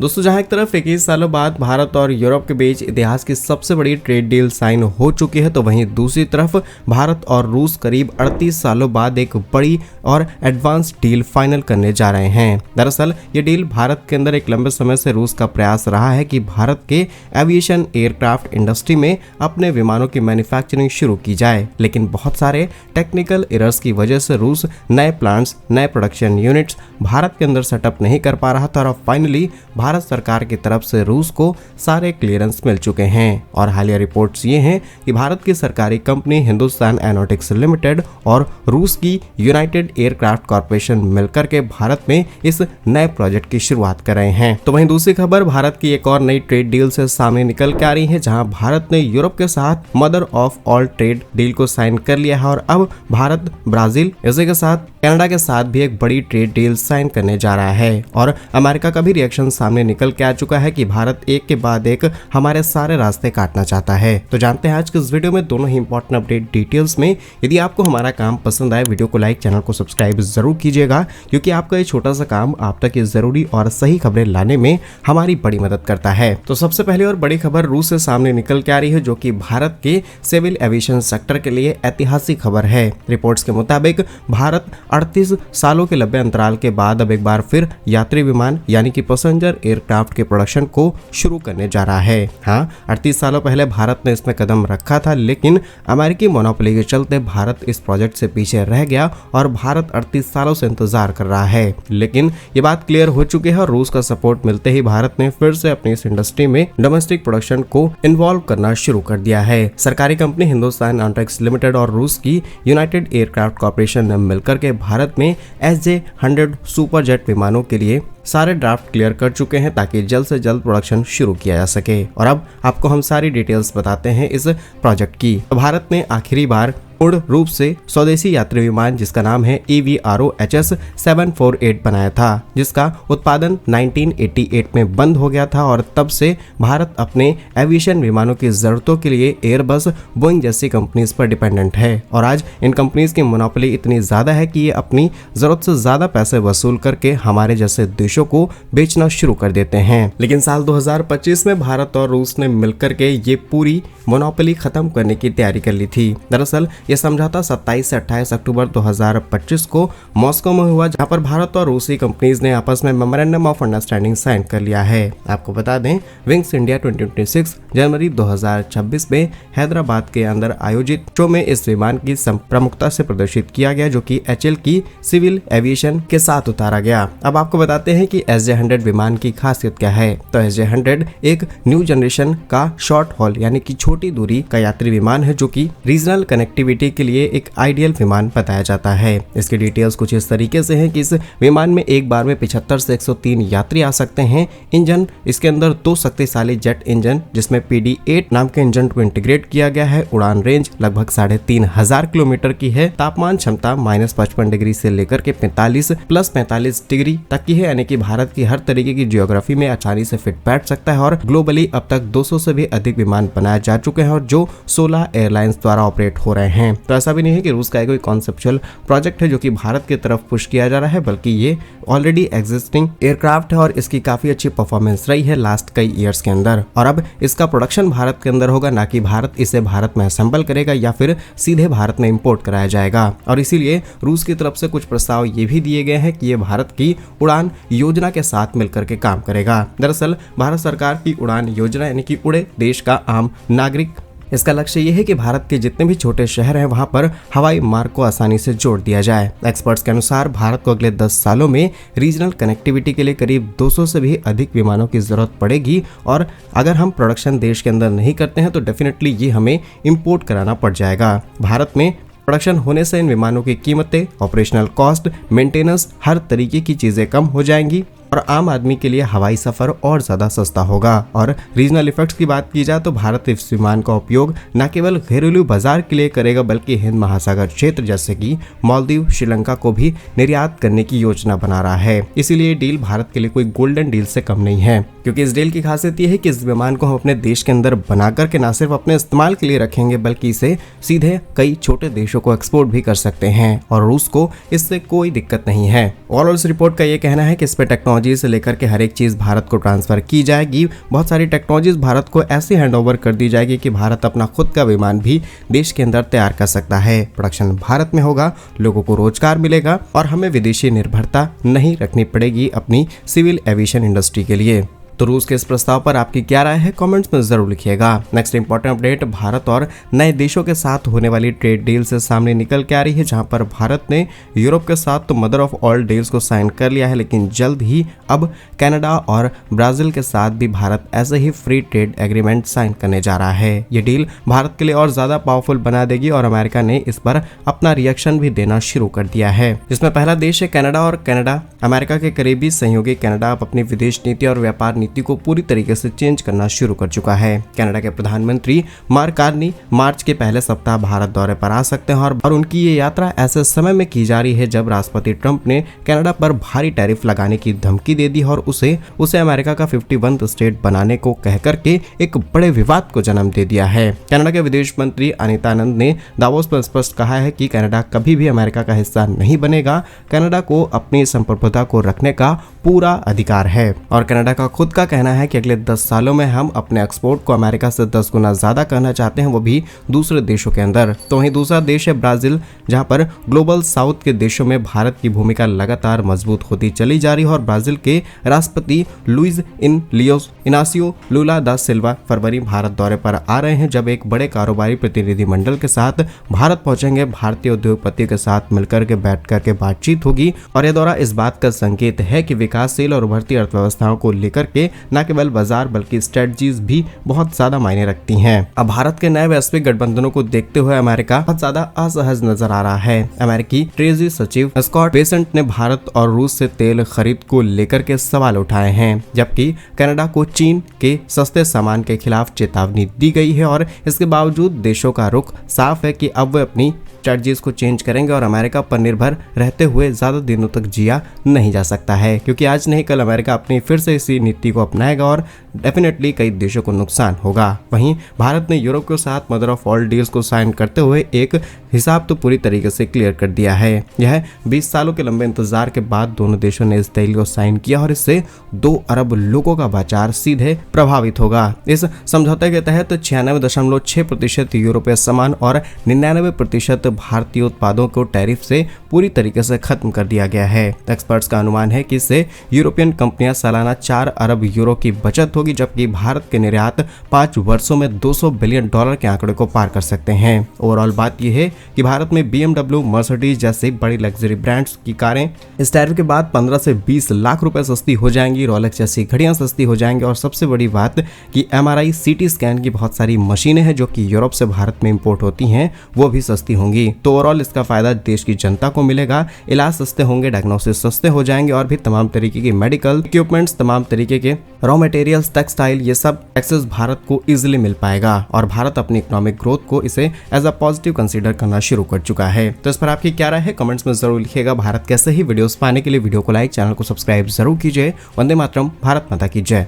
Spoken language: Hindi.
दोस्तों, जहां एक तरफ 21 सालों बाद भारत और यूरोप के बीच इतिहास की सबसे बड़ी ट्रेड डील साइन हो चुकी है, तो वहीं दूसरी तरफ भारत और रूस करीब 38 सालों बाद एक बड़ी और एडवांस डील फाइनल करने जा रहे हैं। दरअसल ये डील भारत के अंदर एक लंबे समय से रूस का प्रयास रहा है कि भारत के एविएशन एयरक्राफ्ट इंडस्ट्री में अपने विमानों की मैन्युफैक्चरिंग शुरू की जाए, लेकिन बहुत सारे टेक्निकल एरर्स की वजह से रूस नए प्लांट्स, नए प्रोडक्शन यूनिट्स भारत के अंदर सेटअप नहीं कर पा रहा था और फाइनली भारत सरकार की तरफ से रूस को सारे क्लियरेंस मिल चुके हैं। और हालिया रिपोर्ट्स ये हैं कि भारत की सरकारी कंपनी हिंदुस्तान एरोनॉटिक्स लिमिटेड और रूस की यूनाइटेड एयरक्राफ्ट कॉर्पोरेशन मिलकर के भारत में इस नए प्रोजेक्ट की शुरुआत कर रहे हैं। तो वहीं दूसरी खबर भारत की एक और नई ट्रेड डील से सामने निकल के आ रही है, जहां भारत ने यूरोप के साथ mother of all trade deal को साइन कर लिया है और अब भारत ब्राजील, इसी के साथ कनाडा के साथ भी एक बड़ी ट्रेड डील साइन करने जा रहा है। और अमेरिका का भी रिएक्शन सामने निकल के आ चुका है कि भारत एक के बाद एक हमारे सारे रास्ते काटना चाहता है। तो जानते हैं आज के इस वीडियो में दोनों ही इंपॉर्टेंट अपडेट डिटेल्स में। यदि आपको हमारा काम पसंद आए, वीडियो को लाइक, चैनल को सब्सक्राइब जरूर कीजिएगा, क्योंकि आपका ये छोटा सा काम आप तक ये जरूरी और सही खबरें लाने में हमारी बड़ी मदद करता है। तो सबसे पहले और बड़ी खबर रूस से सामने निकल के आ रही है, जो कि भारत के सिविल एविएशन सेक्टर के लिए ऐतिहासिक खबर है। रिपोर्ट्स के मुताबिक भारत 38 सालों के लंबे अंतराल के बाद अब एक बार फिर यात्री विमान यानी कि पैसेंजर एयरक्राफ्ट के प्रोडक्शन को शुरू करने जा रहा है। हाँ, 38 सालों पहले भारत ने इसमें कदम रखा था, लेकिन अमेरिकी मोनोपोली के चलते भारत इस प्रोजेक्ट से पीछे रह गया और भारत 38 सालों से इंतजार कर रहा है। लेकिन ये बात क्लियर हो चुकी है और रूस का सपोर्ट मिलते ही भारत ने फिर से अपनी इस इंडस्ट्री में डोमेस्टिक प्रोडक्शन को इन्वॉल्व करना शुरू कर दिया है। सरकारी कंपनी हिंदुस्तान एरोनॉटिक्स लिमिटेड और रूस की यूनाइटेड एयरक्राफ्ट कॉर्पोरेशन ने मिलकर के भारत में SJ-100 सुपर जेट विमानों के लिए सारे ड्राफ्ट क्लियर कर चुके हैं, ताकि जल्द से जल्द प्रोडक्शन शुरू किया जा सके। और अब आपको हम सारी डिटेल्स बताते हैं इस प्रोजेक्ट की। भारत ने आखिरी बार पूर्ण रूप से स्वदेशी यात्री विमान जिसका नाम है EVRO HS-748 बनाया था, जिसका उत्पादन 1988 में बंद हो गया था और तब से भारत अपने एविएशन विमानों की जरूरतों के लिए एयरबस, बोइंग जैसी कंपनीज पर डिपेंडेंट है। और आज इन कंपनीज की मोनोपोली इतनी ज्यादा है कि ये अपनी जरूरत से ज्यादा पैसे वसूल करके हमारे जैसे देशों को बेचना शुरू कर देते हैं। लेकिन साल 2025 में भारत और रूस ने मिलकर के ये पूरी मोनोपोली खत्म करने की तैयारी कर ली थी। दरअसल ये समझौता 27 से 28 अक्टूबर 2025 को मॉस्को में हुआ, जहां पर भारत और रूसी कंपनीज ने आपस में मेमोरेंडम ऑफ अंडरस्टैंडिंग साइन कर लिया है। आपको बता दें, विंग्स इंडिया 2026 जनवरी 2026 में हैदराबाद के अंदर आयोजित शो में इस विमान की प्रमुखता से प्रदर्शित किया गया, जो कि HAL की सिविल एविएशन के साथ उतारा गया। अब आपको बताते हैं कि SJ-100 विमान की खासियत क्या है। तो SJ-100 एक न्यू जनरेशन का शॉर्ट हॉल यानी कि छोटी दूरी का यात्री विमान है, जो कि रीजनल कनेक्टिविटी के लिए एक आइडियल विमान बताया जाता है। इसकी डिटेल्स कुछ इस तरीके से हैं कि इस विमान में एक बार में 75 से 103 यात्री आ सकते हैं। इंजन इसके अंदर 2 शक्तिशाली जेट इंजन जिसमें PD-8 नाम के इंजन को इंटीग्रेट किया गया है। उड़ान रेंज लगभग 3500 किलोमीटर की है। तापमान क्षमता -55 डिग्री से लेकर के 45 डिग्री तक की है, यानी कि भारत की हर तरीके की जियोग्राफी में आसानी से फिट बैठ सकता है। और ग्लोबली अब तक 200 से भी अधिक विमान बनाए जा चुके हैं और जो 16 एयरलाइंस द्वारा ऑपरेट हो रहे हैं। तो ऐसा भी नहीं है कि रूस का कोई कॉन्सेप्चुअल प्रोजेक्ट है जो कि भारत की तरफ पुश किया जा रहा है, बल्कि ये ऑलरेडी एग्जिस्टिंग एयरक्राफ्ट है और इसकी काफी अच्छी परफॉर्मेंस रही है लास्ट कई ईयर्स के अंदर। और अब इसका प्रोडक्शन भारत के अंदर होगा, ना कि भारत इसे भारत में असेंबल करेगा या फिर सीधे भारत में इंपोर्ट कराया जाएगा। और इसीलिए रूस की तरफ से कुछ प्रस्ताव ये भी दिए गए हैं कि ये भारत की उड़ान योजना के साथ मिलकर के काम करेगा। दरअसल भारत सरकार की उड़ान योजना यानी कि उड़े देश का आम नागरिक, इसका लक्ष्य ये है कि भारत के जितने भी छोटे शहर हैं वहां पर हवाई मार्ग को आसानी से जोड़ दिया जाए। एक्सपर्ट्स के अनुसार भारत को अगले 10 सालों में रीजनल कनेक्टिविटी के लिए करीब 200 से भी अधिक विमानों की जरूरत पड़ेगी और अगर हम प्रोडक्शन देश के अंदर नहीं करते हैं तो डेफिनेटली ये हमें इंपोर्ट कराना पड़ जाएगा। भारत में प्रोडक्शन होने से इन विमानों की कीमतें, ऑपरेशनल कॉस्ट, मेंटेनेंस, हर तरीके की चीजें कम हो जाएंगी और आम आदमी के लिए हवाई सफर और ज्यादा सस्ता होगा। और रीजनल इफेक्ट्स की बात की जाए तो भारत इस विमान का उपयोग न केवल घरेलू बाजार के लिए करेगा बल्कि हिंद महासागर क्षेत्र जैसे कि मालदीव, श्रीलंका को भी निर्यात करने की योजना बना रहा है। इसीलिए डील भारत के लिए कोई गोल्डन डील से कम नहीं है, क्योंकि इस डील की खासियत यह है कि इस विमान को हम अपने देश के अंदर बना करके न सिर्फ अपने इस्तेमाल के लिए रखेंगे बल्कि इसे सीधे कई छोटे देशों को एक्सपोर्ट भी कर सकते हैं और रूस को इससे कोई दिक्कत नहीं है। ओवरऑल इस रिपोर्ट का ये कहना है कि इस पे टेक्नोलॉजी टेक्नोलॉजी से लेकर के हर एक चीज़ भारत को ट्रांसफ़र की जाएगी। बहुत सारी टेक्नोलॉजीज भारत को ऐसे हैंड ओवर कर दी जाएगी कि भारत अपना खुद का विमान भी देश के अंदर तैयार कर सकता है। प्रोडक्शन भारत में होगा, लोगों को रोजगार मिलेगा और हमें विदेशी निर्भरता नहीं रखनी पड़ेगी अपनी सिविल एविएशन इंडस्ट्री के लिए। तो रूस के इस प्रस्ताव पर आपकी क्या राय है, कमेंट्स में जरूर लिखिएगा। नेक्स्ट इंपॉर्टेंट अपडेट भारत और नए देशों के साथ होने वाली ट्रेड डील से सामने निकल के आ रही है, जहां पर भारत ने यूरोप के साथ तो मदर ऑफ ऑल डील्स को साइन कर लिया है, लेकिन जल्द ही अब कनाडा और ब्राजील के साथ भी भारत ऐसे ही फ्री ट्रेड एग्रीमेंट साइन करने जा रहा है। ये डील भारत के लिए और ज्यादा पावरफुल बना देगी और अमेरिका ने इस पर अपना रिएक्शन भी देना शुरू कर दिया है। इसमें पहला देश है कनाडा और कनाडा अमेरिका के करीबी सहयोगी। कनाडा अब अपनी विदेश नीति और व्यापार नीति को पूरी तरीके से चेंज करना शुरू कर चुका है। कनाडा के प्रधानमंत्री मार्क कार्नी मार्च के पहले सप्ताह भारत दौरे पर आ सकते हैं और उनकी ये यात्रा ऐसे समय में की जा रही है जब राष्ट्रपति ट्रंप ने कनाडा पर भारी टैरिफ लगाने की धमकी दे दी और उसे अमेरिका का 51वां स्टेट बनाने को कह करके एक बड़े विवाद को जन्म दे दिया है। कनाडा के विदेश मंत्री अनीता आनंद ने दावोस पर स्पष्ट कहा है कि कनाडा कभी भी अमेरिका का हिस्सा नहीं बनेगा। कनाडा को अपनी संप्रभुता को रखने का पूरा अधिकार है और कनाडा का खुद का कहना है कि अगले 10 सालों में हम अपने एक्सपोर्ट को अमेरिका से 10 गुना ज्यादा करना चाहते हैं, वो भी दूसरे देशों के अंदर। तो वहीं दूसरा देश है ब्राजील, जहां पर ग्लोबल साउथ के देशों में भारत की भूमिका लगातार मजबूत होती चली जा रही है और ब्राजील के राष्ट्रपति लुइज इनासियो लुला दा सिल्वा फरवरी भारत दौरे पर आ रहे हैं, जब एक बड़े कारोबारी प्रतिनिधिमंडल के साथ भारत पहुंचेंगे। भारतीय उद्योगपतियों के साथ मिलकर के बैठ करके बातचीत होगी और यह दौरा इस बात का संकेत है कि विकासशील और उभरती अर्थव्यवस्थाओं को लेकर के न केवल बाजार बल्कि स्ट्रेटजीज भी बहुत ज्यादा मायने रखती हैं। अब भारत के नए वैश्विक गठबंधनों को देखते हुए अमेरिका बहुत ज्यादा असहज नजर आ रहा है। अमेरिकी ट्रेजरी सचिव स्कॉट बेसेंट ने भारत और रूस से तेल खरीद को लेकर के सवाल उठाए हैं, जबकि कनाडा को चीन के सस्ते सामान के खिलाफ चेतावनी दी गई है और इसके बावजूद देशों का रुख साफ है कि अब वे अपनी स्ट्रेटजीज को चेंज करेंगे और अमेरिका पर निर्भर रहते हुए ज्यादा दिनों तक जिया नहीं जा सकता है, क्योंकि आज नहीं कल अमेरिका अपनी फिर से इसी नीति को अपनाएगा और डेफिनेटली कई देशों को नुकसान होगा। वहीं भारत ने यूरोप के साथ मदर ऑफ ऑल डील्स को साइन करते हुए एक हिसाब तो पूरी तरीके से क्लियर कर दिया है। यह 20 सालों के लंबे इंतजार के बाद दोनों देशों ने इस डील को साइन किया और इससे 2 अरब लोगों का बाजार सीधे प्रभावित होगा। इस समझौते के तहत 96.6% यूरोपीय सामान और 99% भारतीय उत्पादों को टैरिफ से पूरी तरीके से खत्म कर दिया गया है। एक्सपर्ट्स का अनुमान है कि इससे यूरोपियन कंपनियां सालाना 4 अरब यूरो की बचत होगी, जबकि भारत के निर्यात 5 वर्षों में $200 बिलियन के आंकड़े को पार कर सकते हैं। ओवरऑल बात यह है कि भारत में BMW, मर्सिडीज जैसे बड़ी लग्जरी ब्रांड्स की कारें इस टैरिफ के बाद 15 से 20 लाख रुपए सस्ती हो जाएंगी। रोलेक्स जैसी घड़ियां सस्ती हो जाएंगी और सबसे बड़ी बात कि MRI CT स्कैन की बहुत सारी मशीनें हैं जो कि यूरोप से भारत में इंपोर्ट होती हैं, वो भी सस्ती होंगी। तो ओवरऑल इसका फायदा देश की जनता को मिलेगा। इलाज सस्ते होंगे, डायग्नोसिस सस्ते हो जाएंगे और भी तमाम तरीके की मेडिकल इक्विपमेंट्स, तमाम तरीके के रॉ मटेरियल्स, टेक्सटाइल, ये सब एक्सेस भारत को इजीली मिल पाएगा और भारत अपनी इकोनॉमिक ग्रोथ को इसे एज अ पॉजिटिव कंसीडर करना शुरू कर चुका है। तो इस पर आपकी क्या राय है, कमेंट्स में जरूर लिखिएगा। भारत कैसे ही वीडियोस पाने के लिए वीडियो को लाइक, चैनल को सब्सक्राइब जरूर कीजिए। वंदे मातरम, भारत माता की जय।